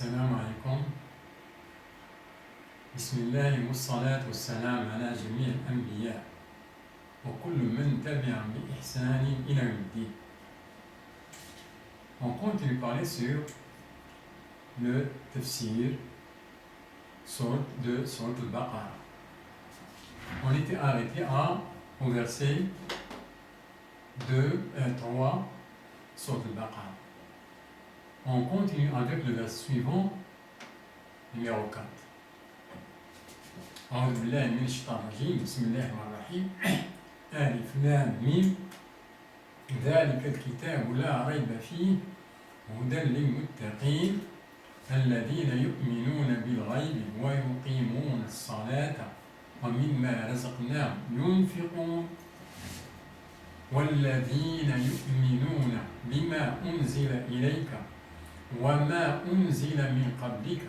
السلام عليكم. بسم الله والصلاة والسلام على جميع الأنبياء وكل من تبعهم بإحسان إلى يوم الدين. On continue de parler sur le tafsir de Sourate al-Baqarah. On était arrêté au verset 3 Sourate al-Baqarah. On continue avec le verset suivant, numéro 4. أعوذ بالله من الشيطان الرجيم بسم الله الرحمن الرحيم ألف لام ميم ذلك الكتاب لا ريب فيه هدى للمتقين الذين يؤمنون بالغيب ويقيمون الصلاة ومما رزقناهم ينفقون والذين يؤمنون بما أنزل إليك وما أنزل من قبلك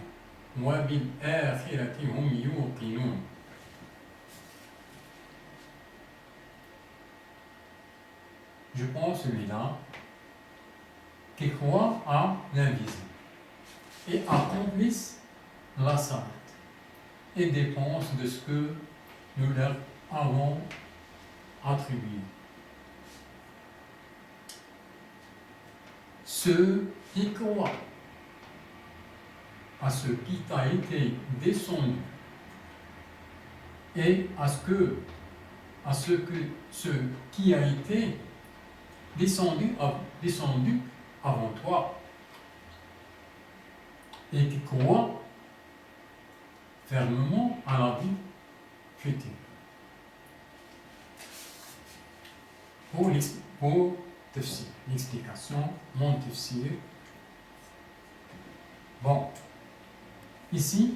وبالآخرة هم يوقنون. Je prends celui-là qui croit à l'invisible et accomplissent la salat et dépensent de ce que nous leur avons attribué. Ceux qui croient à ce qui t'a été descendu et à ce qui a été descendu avant toi et qui croient fermement à la vie future. Pour tafsir, l'explication, mon tafsir. Bon, ici,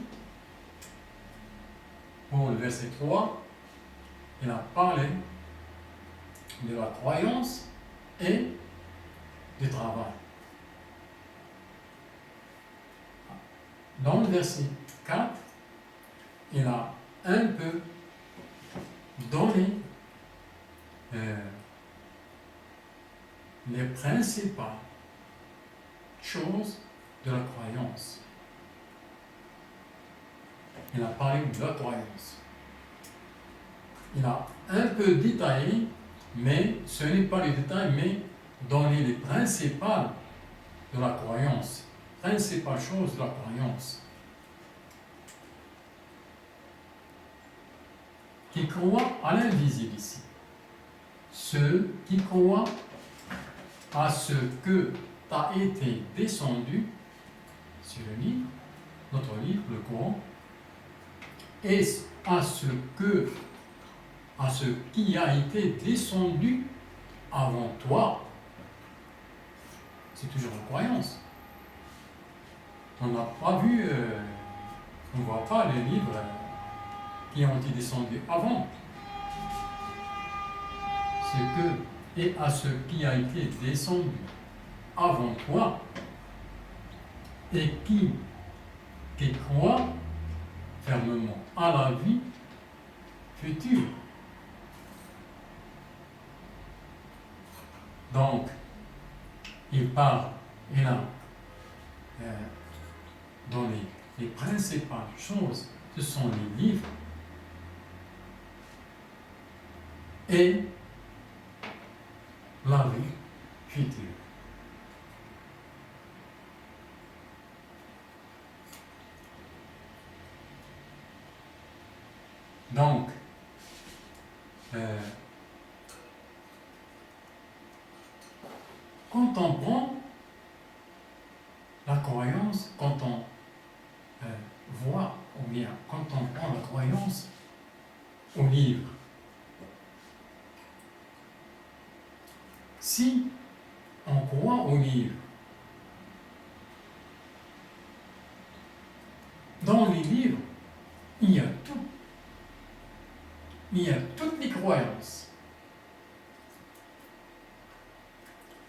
pour le verset 3, il a parlé de la croyance et du travail. Dans le verset 4, il a un peu donné les principales choses de la croyance. Il a parlé de la croyance. Il a un peu détaillé, mais ce n'est pas les détails, mais donner les principales de la croyance, principales choses de la croyance. Qui croient à l'invisible ici. Ceux qui croient à ce que t'a été descendu sur le livre, notre livre, le Coran, et à ce qui a été descendu avant toi. C'est toujours la croyance. On n'a pas vu, on ne voit pas les livres qui ont été descendus avant. Et à ce qui a été descendu avant toi et qui croit fermement à la vie future. Donc, il a donné les principales choses, ce sont les livres et la vie future. Donc, quand on prend la croyance, quand on voit, ou bien quand on prend la croyance au livre, si on croit au livre, dans les livres, il y a tout. Il y a toutes les croyances.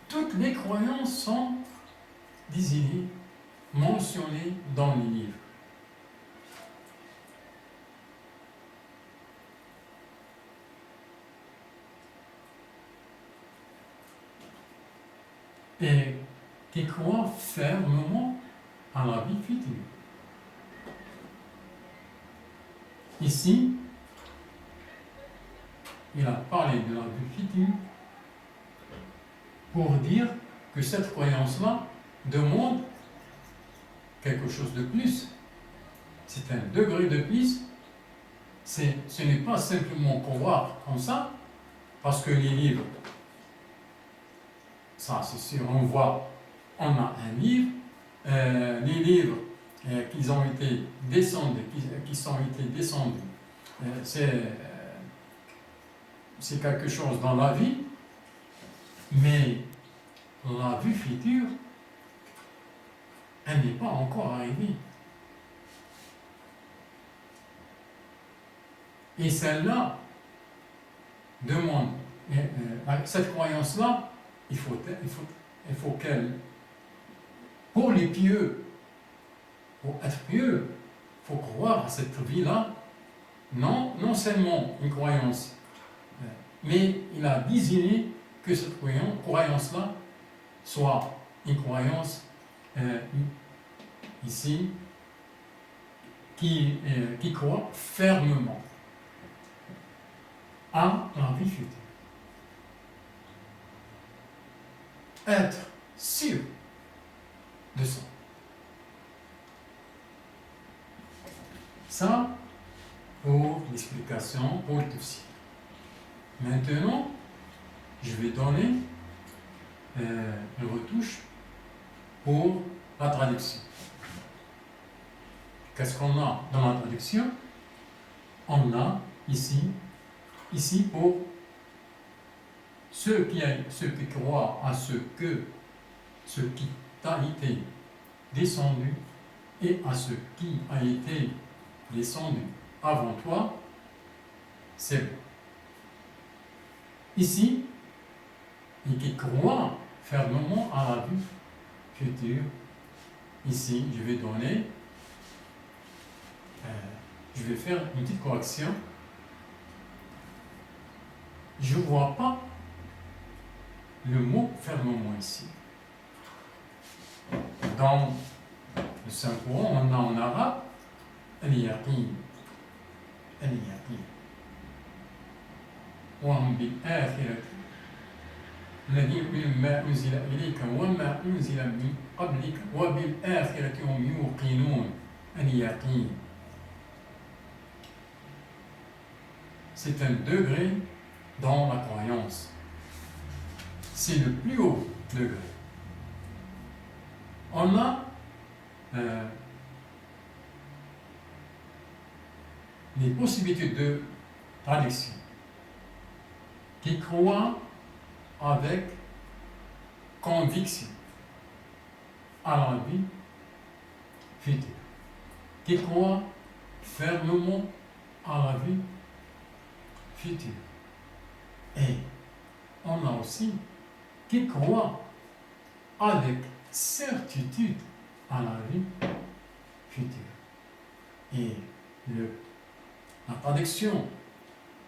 Toutes les croyances sont désignées, mentionnées dans les livres. Et qui croient fermement à la vie future. Ici, il a parlé de la vie future pour dire que cette croyance-là demande quelque chose de plus. C'est un degré de plus. Ce n'est pas simplement croire comme ça, parce que les livres, ça c'est sûr, on a un livre, les livres qui ont été descendus, c'est quelque chose dans la vie, mais la vie future, elle n'est pas encore arrivée. Et celle-là demande, cette croyance-là, il faut qu'elle, pour les pieux, pour être pieux, il faut croire à cette vie-là, non seulement une croyance, mais il a désigné que cette croyance-là soit une croyance ici qui croit fermement à la vie future. Être sûr de ça. Ça, pour l'explication, pour le tafsir. Maintenant, je vais donner une retouche pour la traduction. Qu'est-ce qu'on a dans la traduction? On a ici pour ceux qui croient à ce qui t'a été descendu et à ce qui a été descendu avant toi, c'est bon. Ici, et qui croient fermement à la vie future, ici, je vais faire une petite correction. Je ne vois pas le mot fermement ici. Dans le Saint-Coran, on a en arabe al-yaqin. Al-yaqin. وهم بالآخرة الذين يؤمنون ما أنزل إليك وما أنزل من قبلك وبالآخرة هم يوقنون. اليقين. C'est un degré dans la croyance. C'est le plus haut degré. On a les possibilités de traduction qui croient avec conviction à la vie future, qui croient fermement à la vie future. Et on a aussi qui croient avec certitude à la vie future. Et la traduction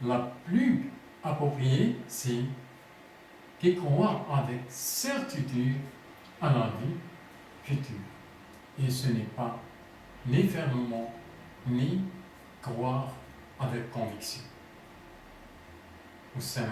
la plus appropriée, c'est qui croient avec certitude à la vie future. Et ce n'est pas ni fermement, ni croire avec conviction. Au sein